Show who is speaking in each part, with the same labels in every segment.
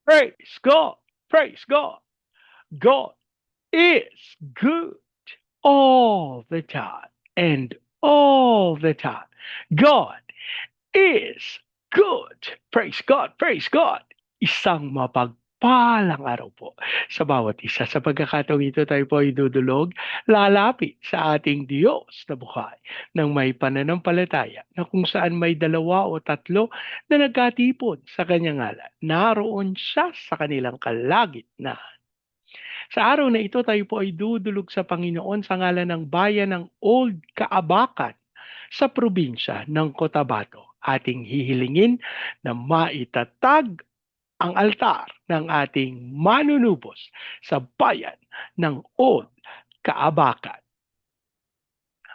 Speaker 1: Praise God. Praise God. God is good all the time and all the time. God is good. Praise God. Praise God. Isang mapagpalang araw po sa bawat isa. Sa pagkakataong ito tayo po ay dudulog, lalapit sa ating Diyos na buhay ng may pananampalataya na kung saan may dalawa o tatlo na nagkatipon sa kanyang ngalan. Naroon siya sa kanilang kalagitnaan. Sa araw na ito tayo po ay dudulog sa Panginoon sa ngalan ng bayan ng Old Kaabakan sa probinsya ng Cotabato. Ating hihilingin na maitatag ang altar ng ating manunubos sa bayan ng Old Kaabakan.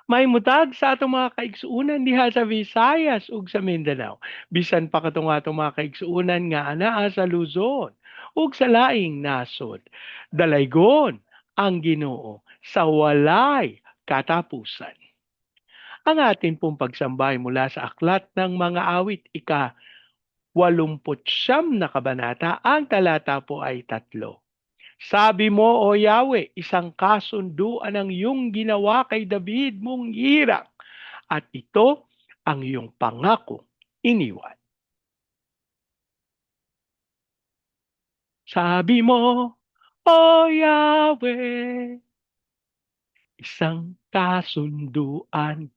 Speaker 1: May mutag sa atong mga kaigsuunan diha sa Visayas ug sa Mindanao. Bisan pa katong atong mga kaigsuunan nga anaa sa Luzon ug sa laing nasod. Dalaygon ang Ginoo sa walay katapusan. Ang atin pong pagsambay mula sa aklat ng mga awit ika-89 na kabanata, ang talata po ay 3. Sabi mo, O Yahweh, isang kasunduan ang iyong ginawa kay David mong hirang, at ito ang iyong pangako iniwan. Sabi mo, O Yahweh, isang kasunduan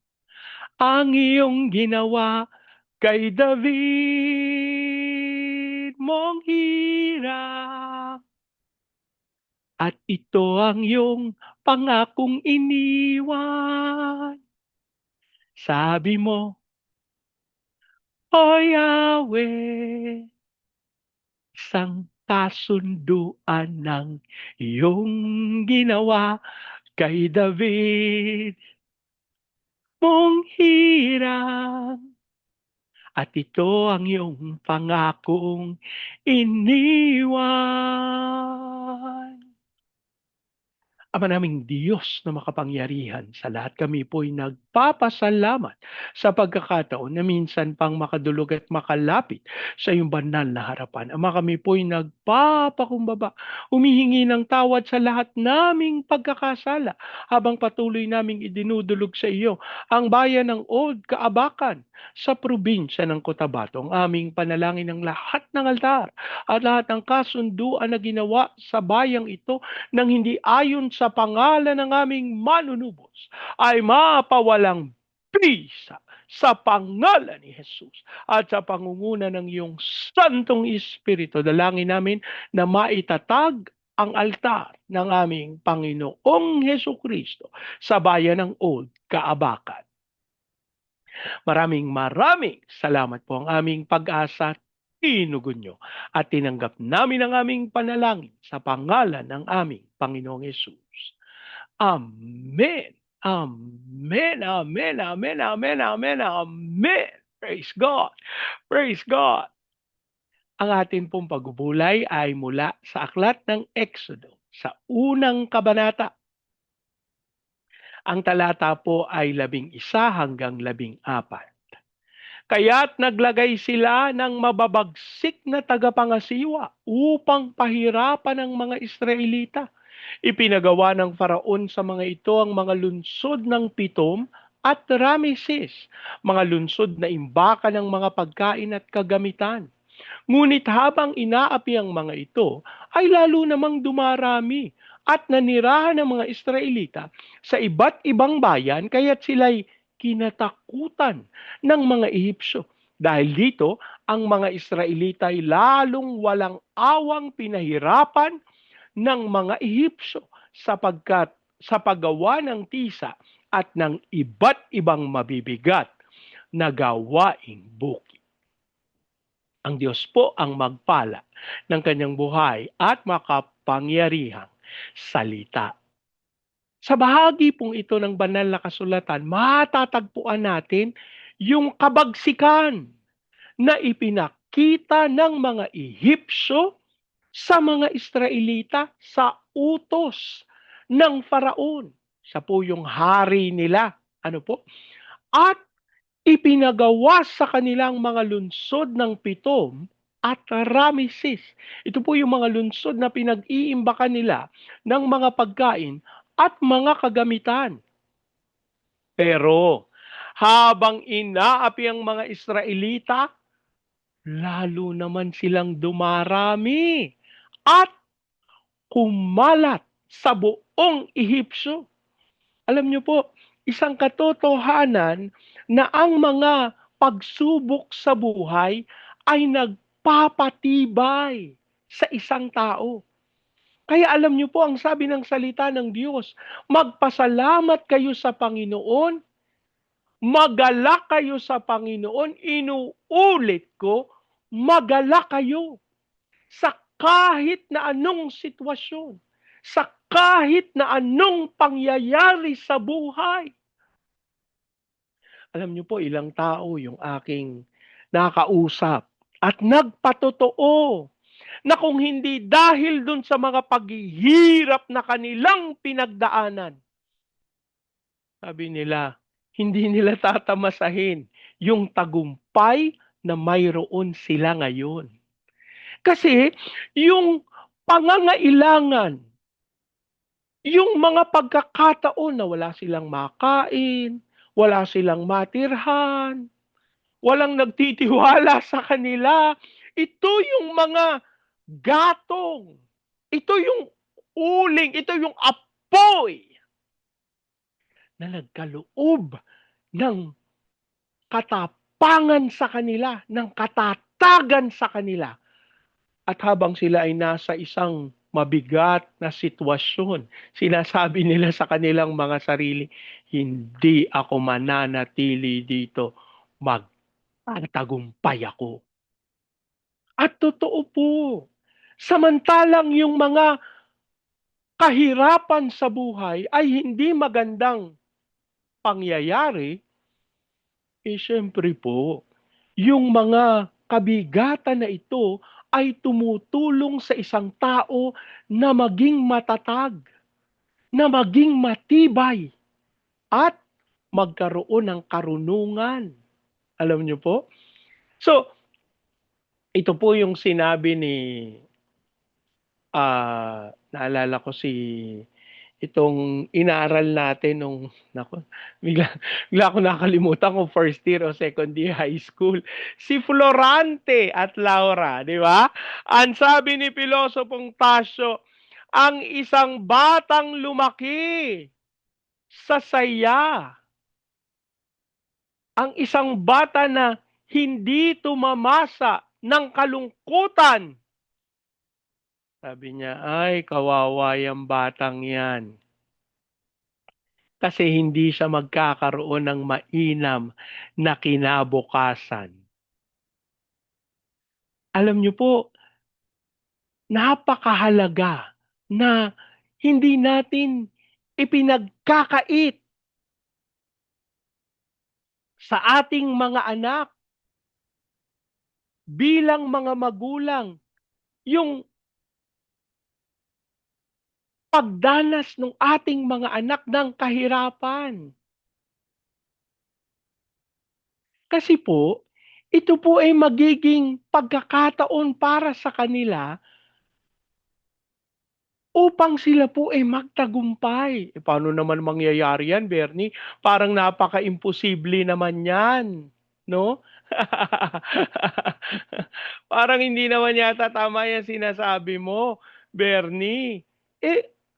Speaker 1: ang iyong ginawa kay David mong hirang, at ito ang iyong pangakong iniwan. Sabi mo, O Yahweh, isang kasunduan ng iyong ginawa kay David mong hirang, at ito ang iyong pangakong iniwan. Ama naming Diyos na makapangyarihan sa lahat, kami po'y nagpapasalamat sa pagkakataon na minsan pang makadulog at makalapit sa iyong banal na harapan. Ama, kami po'y nagpapakumbaba, humihingi ng tawad sa lahat naming pagkakasala habang patuloy naming idinudulog sa iyo ang bayan ng Old Kaabakan sa probinsya ng Cotabato. Ang aming panalangin ng lahat ng altar at lahat ng kasunduan na ginawa sa bayang ito nang hindi ayon sa pangalan ng aming manunubos ay mapawalang bisa sa pangalan ni Jesus at sa pangunguna ng iyong Santong Espiritu. Dalangin namin na maitatag ang altar ng aming Panginoong Hesus Kristo sa bayan ng Old Kaabakan. Maraming salamat po. Ang aming pag-asa tinugon nyo at tinanggap namin ang aming panalangin sa pangalan ng aming Panginoong Yesus. Amen. Amen. Amen. Amen. Amen. Amen. Amen. Praise God. Praise God. Ang atin pong pagbubulay ay mula sa aklat ng Exodo sa unang kabanata. Ang talata po ay 11 hanggang 14. Kaya't naglagay sila ng mababagsik na tagapangasiwa upang pahirapan ang mga Israelita. Ipinagawa ng Faraon sa mga ito ang mga lunsod ng Pitom at Rameses, mga lunsod na imbakan ng mga pagkain at kagamitan. Ngunit habang inaapi ang mga ito, ay lalo namang dumarami at nanirahan ng mga Israelita sa iba't ibang bayan, kaya't sila'y kinatakutan ng mga Ehipsyo. Dahil dito, ang mga Israelita ay lalong walang awang pinahirapan ng mga Ehipsyo sapagkat sa paggawa ng tisa at ng iba't ibang mabibigat na gawaing bukid. Ang Diyos po ang magpala ng kanyang buhay at makapangyarihang salita. Sa bahagi pong ito ng banal na kasulatan, matatagpuan natin yung kabagsikan na ipinakita ng mga Ehipsyo sa mga Israelita sa utos ng Faraon. Siya po yung hari nila. Ano po? At ipinagawa sa kanilang mga lunsod ng Pitom at Rameses. Ito po yung mga lungsod na pinag-iimbakan nila ng mga pagkain at mga kagamitan. Pero habang inaapi ang mga Israelita, lalo naman silang dumarami at kumalat sa buong Ehipsyo. Alam niyo po, isang katotohanan na ang mga pagsubok sa buhay ay nagpapatibay sa isang tao. Kaya alam niyo po ang sabi ng salita ng Diyos, magpasalamat kayo sa Panginoon, magalak kayo sa Panginoon, inuulit ko, magalak kayo sa kahit na anong sitwasyon, sa kahit na anong pangyayari sa buhay. Alam niyo po, ilang tao yung aking nakausap at nagpatotoo na kung hindi dahil dun sa mga paghihirap na kanilang pinagdaanan, sabi nila, hindi nila tatamasahin yung tagumpay na mayroon sila ngayon. Kasi yung pangangailangan, yung mga pagkakataon na wala silang makain, wala silang matirhan, walang nagtitiwala sa kanila, ito yung mga gatong, ito yung uling, ito yung apoy na nagkaloob ng katapangan sa kanila, ng katatagan sa kanila. At habang sila ay nasa isang mabigat na sitwasyon, sinasabi nila sa kanilang mga sarili, hindi ako mananatili dito, magtatagumpay ako. At totoo po, samantalang yung mga kahirapan sa buhay ay hindi magandang pangyayari, syempre po, yung mga kabigatan na ito ay tumutulong sa isang tao na maging matatag, na maging matibay, at magkaroon ng karunungan. Alam niyo po? So, ito po yung sinabi ni, naalala ko si itong inaaral natin nung, naku, bigla ko nakalimutan kung first year o second year high school. Si Florante at Laura, di ba? Ang sabi ni Pilosopong Tasio, ang isang batang lumaki sa saya, ang isang bata na hindi tumamasa ng kalungkutan. Sabi niya, ay, kawawa yung batang yan. Kasi hindi siya magkakaroon ng mainam na kinabukasan. Alam niyo po, napakahalaga na hindi natin ipinagkakait sa ating mga anak bilang mga magulang yung pagdanas ng ating mga anak ng kahirapan. Kasi po, ito po ay magiging pagkakataon para sa kanila upang sila po ay magtagumpay. Paano naman mangyayari yan, Bernie? Parang napaka-imposible naman yan, no? Parang hindi naman yata tama yan sinasabi mo, Bernie.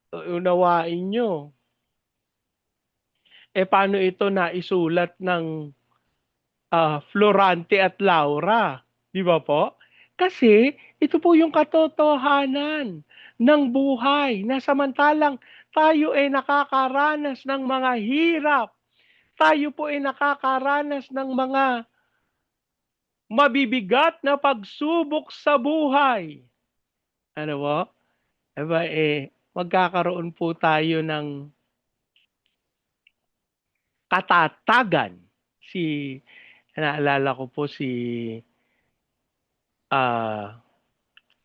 Speaker 1: Unawain nyo. Paano ito naisulat ng Florante at Laura? Di ba po? Kasi ito po yung katotohanan ng buhay na samantalang tayo ay nakakaranas ng mga hirap, tayo po ay nakakaranas ng mga mabibigat na pagsubok sa buhay. Ano po? Diba magkakaroon po tayo ng katatagan. Naalala ko po si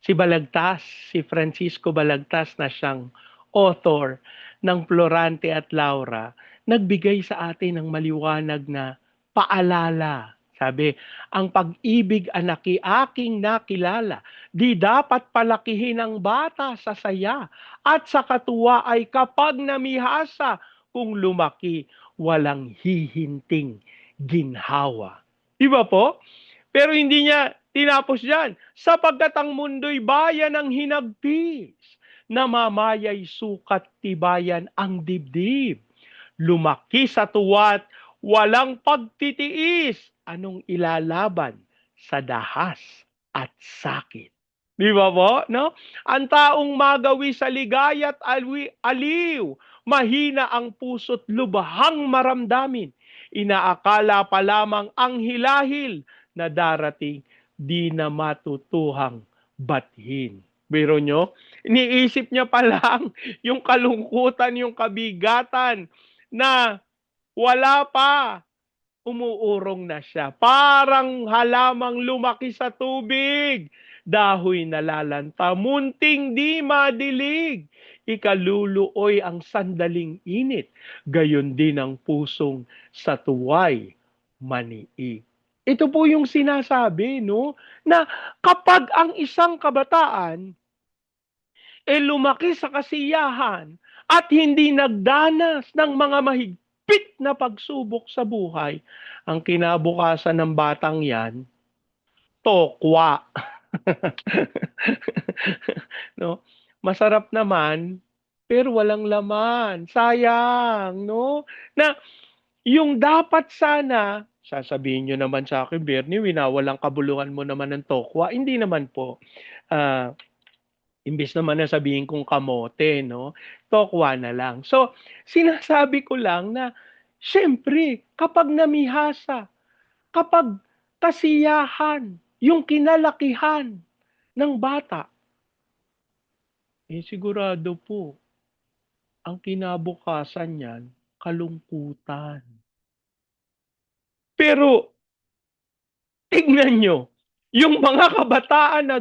Speaker 1: Balagtas, si Francisco Balagtas na siyang author ng Florante at Laura, nagbigay sa atin ng maliwanag na paalala Sabi, ang pag-ibig anaki aking nakilala, di dapat palakihin ang bata sa saya at sa katuwa ay kapag namihasa, kung lumaki, walang hihinting ginhawa. Di ba po? Pero hindi niya tinapos yan. Sapagkat ang mundo'y bayan ng hinagpis, namamayay sukat tibayan ang dibdib. Lumaki sa tuwat, walang pagtitiis. Anong ilalaban sa dahas at sakit? Di ba po? No? Ang taong magawi sa ligaya at aliw, mahina ang puso't lubhang maramdamin. Inaakala pa lamang ang hilahil na darating, di na matutuhang bathin. Biro nyo? Iniisip niya pa lang yung kalungkutan, yung kabigatan na wala pa. Umuurong na siya. Parang halamang lumaki sa tubig. Dahoy nalalanta, munting di madilig. Ikaluluoy ang sandaling init. Gayon din ang pusong sa tuway maniig. Ito po yung sinasabi, no? Na kapag ang isang kabataan lumaki sa kasiyahan at hindi nagdanas ng mga mahigpit na pagsubok sa buhay, ang kinabukasan ng batang yan, tokwa. No? Masarap naman, pero walang laman. Sayang, no? Na yung dapat sana, sasabihin nyo naman sa akin, Bernie, winawalang kabuluhan mo naman ng tokwa. Hindi naman po. Imbis naman na sabihin kong kamote, no? Tokwa na lang. So, sinasabi ko lang na, syempre, kapag namihasa, kapag kasiyahan, yung kinalakihan ng bata, sigurado po, ang kinabukasan niyan, kalungkutan. Pero, tignan nyo, yung mga kabataan na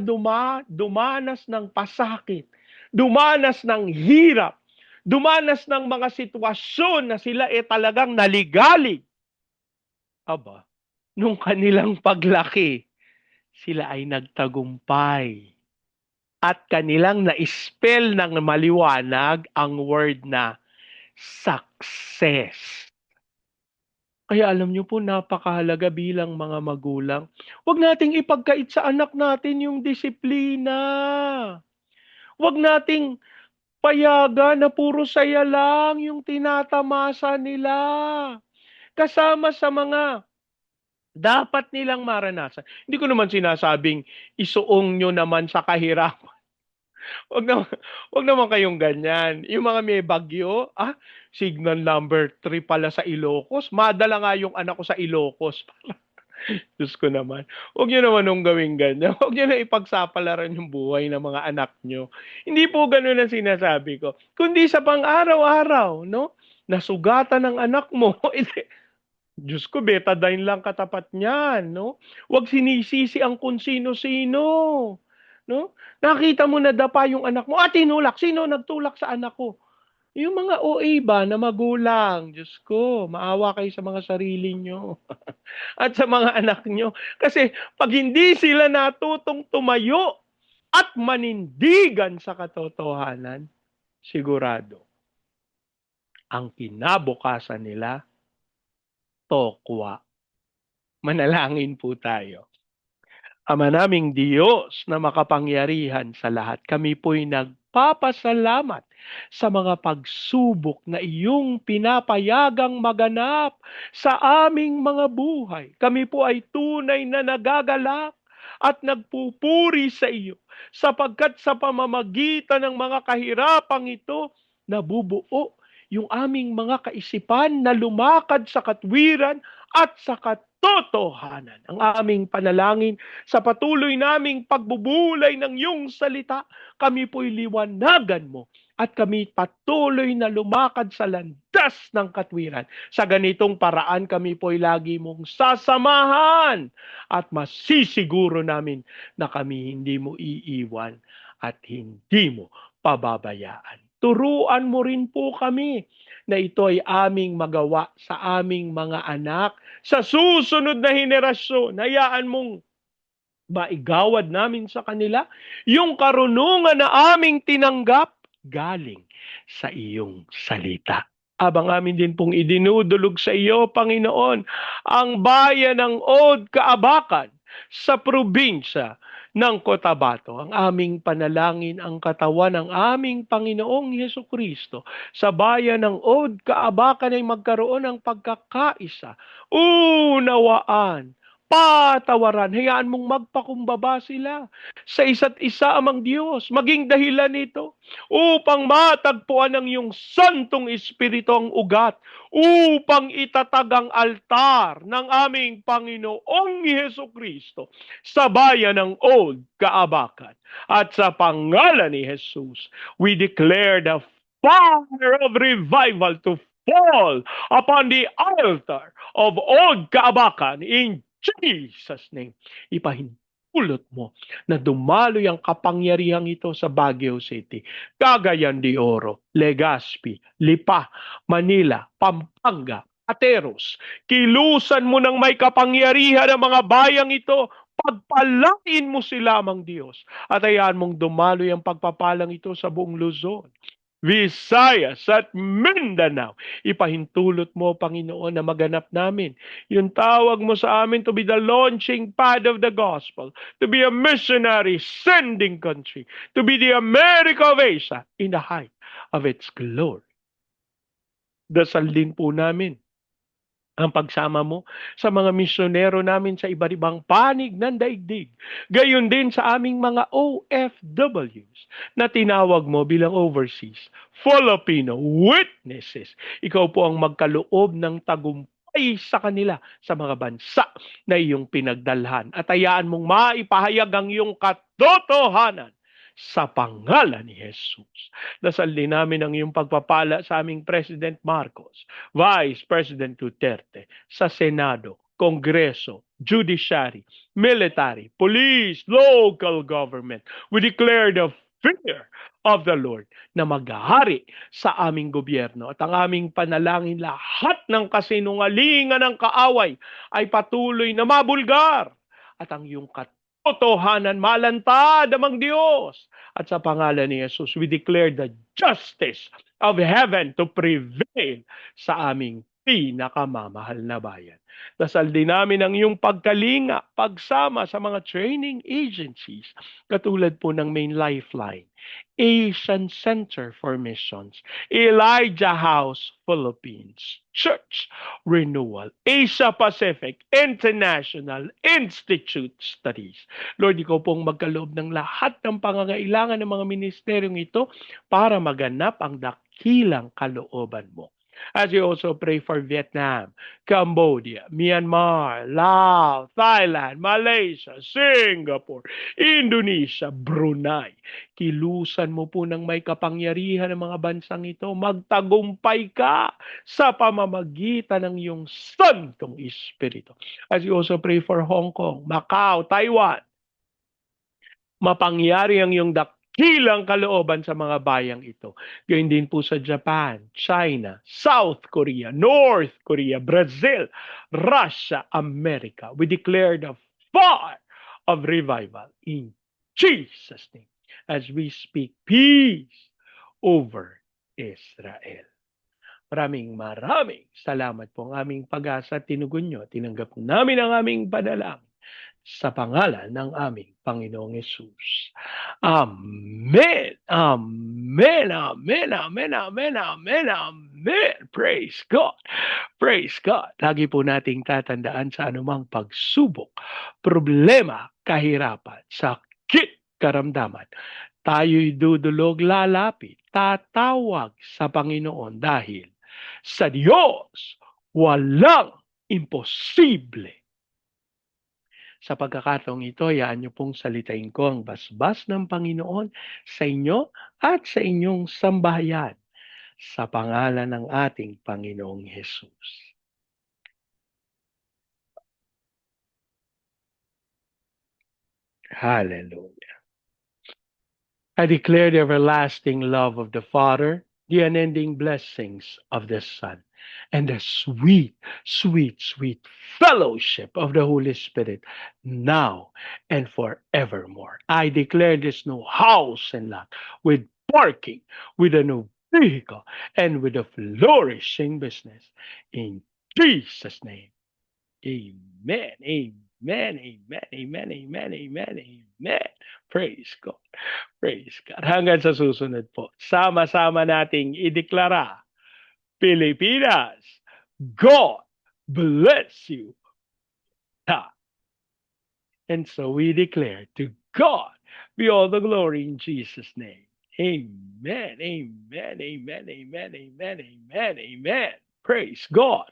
Speaker 1: dumanas ng pasakit, dumanas ng hirap, dumanas ng mga sitwasyon na sila talagang naligalig. Aba, nung kanilang paglaki, sila ay nagtagumpay. At kanilang na-spell ng maliwanag ang word na success. Kaya alam niyo po, napakahalaga bilang mga magulang. Huwag nating ipagkait sa anak natin yung disiplina. Huwag nating payagan na puro saya lang yung tinatamasa nila. Kasama sa mga dapat nilang maranasan. Hindi ko naman sinasabing isuong nyo naman sa kahirapan. Wag naman kayong ganyan. Yung mga may bagyo, signal number 3 pala sa Ilocos. Madala nga yung anak ko sa Ilocos. Diyos ko naman. Huwag nyo naman nung gawing ganyan. Huwag nyo na ipagsapalaran yung buhay ng mga anak nyo. Hindi po ganun ang sinasabi ko. Kundi sa pang-araw-araw, no? Nasugatan ng anak mo. Diyos ko, betadine lang katapat niyan, no? Huwag sinisisi ang kung sino-sino. No? Nakita mo na dapa yung anak mo, tinulak. Sino nagtulak sa anak ko? Yung mga OA ba na magulang, Diyos ko, maawa kayo sa mga sarili nyo at sa mga anak nyo. Kasi pag hindi sila natutong tumayo at manindigan sa katotohanan, sigurado, ang kinabukasan nila, tokwa. Manalangin po tayo. Ama naming Diyos na makapangyarihan sa lahat, kami po'y nagpapasalamat sa mga pagsubok na iyong pinapayagang maganap sa aming mga buhay. Kami po ay tunay na nagagalak at nagpupuri sa iyo sapagkat sa pamamagitan ng mga kahirapang ito, nabubuo yung aming mga kaisipan na lumakad sa katwiran at sa katotohanan. Ang aming panalangin sa patuloy naming pagbubulay ng iyong salita, kami po'y liwanagan mo at kami patuloy na lumakad sa landas ng katwiran. Sa ganitong paraan kami po'y lagi mong sasamahan at masisiguro namin na kami hindi mo iiwan at hindi mo pababayaan. turuan mo rin po kami na ito ay aming magawa sa aming mga anak. Sa susunod na henerasyon, hayaan mong maigawad namin sa kanila yung karunungan na aming tinanggap galing sa iyong salita. Abang amin din pong idinudulog sa iyo, Panginoon, ang bayan ng Od Kaabakan sa probinsya ng Cotabato. Ang aming panalangin ang katawan ng aming Panginoong Heso Kristo sa bayan ng Od Kaabakan ay magkaroon ng pagkakaisa, unawaan, patawaran. Hayaan mong magpakumbaba sila sa isa't isa, amang Diyos. Maging dahilan nito upang matagpuan ng iyong Santong Espiritu ang ugat, upang itatag ang altar ng aming Panginoong Heso Kristo sa bayan ng Old Kaabakan. At sa pangalan ni Jesus, we declare the fire of revival to fall upon the altar of Old Kaabakan in Jesus' name. Ipahintulot mo na dumaloy ang kapangyarihang ito sa Baguio City, Cagayan de Oro, Legazpi, Lipa, Manila, Pampanga, Ateros. Kilusan mo ng may kapangyarihan ang mga bayang ito. Pagpalain mo sila, amang Diyos. At hayaan mong dumaloy ang pagpapalang ito sa buong Luzon, Visayas at Mindanao. Ipahintulot mo, Panginoon, na maganap namin yung tawag mo sa amin to be the launching pad of the gospel, to be a missionary sending country, to be the America of Asia in the height of its glory. Dasal din po namin ang pagsama mo sa mga misyonero namin sa iba't ibang panig ng daigdig. Gayon din sa aming mga OFWs na tinawag mo bilang overseas Filipino witnesses. Ikaw po ang magkaloob ng tagumpay sa kanila sa mga bansa na iyong pinagdalhan. At hayaan mong maipahayag ang iyong katotohanan sa pangalan ni Jesus. Dasal din namin ang iyong pagpapala sa aming President Marcos, Vice President Duterte, sa Senado, Kongreso, Judiciary, Military, Police, Local Government. We declare the fear of the Lord na maghahari sa aming gobyerno, at ang aming panalangin, lahat ng kasinungalingan ng kaaway ay patuloy na mabulgar, at ang iyong katotohanan malantad, amang Diyos. At sa pangalan ni Jesus, we declare the justice of heaven to prevail sa aming pinakamamahal na bayan. Dasal din namin ang iyong pagkalinga, pagsama sa mga training agencies, katulad po ng Main Lifeline, Asian Center for Missions, Elijah House Philippines, Church Renewal, Asia Pacific International Institute Studies. Lord, ikaw pong magkaloob ng lahat ng pangangailangan ng mga ministeryong ito para maganap ang dakilang kalooban mo. As you also pray for Vietnam, Cambodia, Myanmar, Laos, Thailand, Malaysia, Singapore, Indonesia, Brunei. Kilusan mo po ng may kapangyarihan ng mga bansang ito. Magtagumpay ka sa pamamagitan ng iyong Santong Espiritu. As you also pray for Hong Kong, Macau, Taiwan, mapangyari ang iyong dakilang kalooban sa mga bayang ito. Gayun din po sa Japan, China, South Korea, North Korea, Brazil, Russia, America. We declare the fire of revival in Jesus' name as we speak peace over Israel. Maraming salamat po ang aming pag-asa at tinugon nyo. Tinanggap namin ang aming panalangin sa pangalan ng aming Panginoong Yesus. Amen. Amen. Amen. Amen. Amen. Amen. Amen. Praise God. Praise God. Lagi po nating tatandaan sa anumang pagsubok, problema, kahirapan, sakit, karamdaman. Tayo'y dudulog, lalapit, tatawag sa Panginoon dahil sa Diyos walang imposible. Sa pagkakataong ito, hayaan niyo pong salitain ko ang basbas ng Panginoon sa inyo at sa inyong sambahayan sa pangalan ng ating Panginoong Hesus. Hallelujah. I declare the everlasting love of the Father, the unending blessings of the Son, and the sweet, sweet, sweet fellowship of the Holy Spirit now and forevermore. I declare this new house and lot with parking, with a new vehicle, and with a flourishing business. In Jesus' name, amen, amen, amen, amen, amen, amen, amen. Praise God. Praise God. Hanggang sa susunod po, sama-sama nating ideklara, Pilipinas, God bless you. And so we declare to God be all the glory in Jesus' name. Amen, amen, amen, amen, amen, amen, amen. Praise God.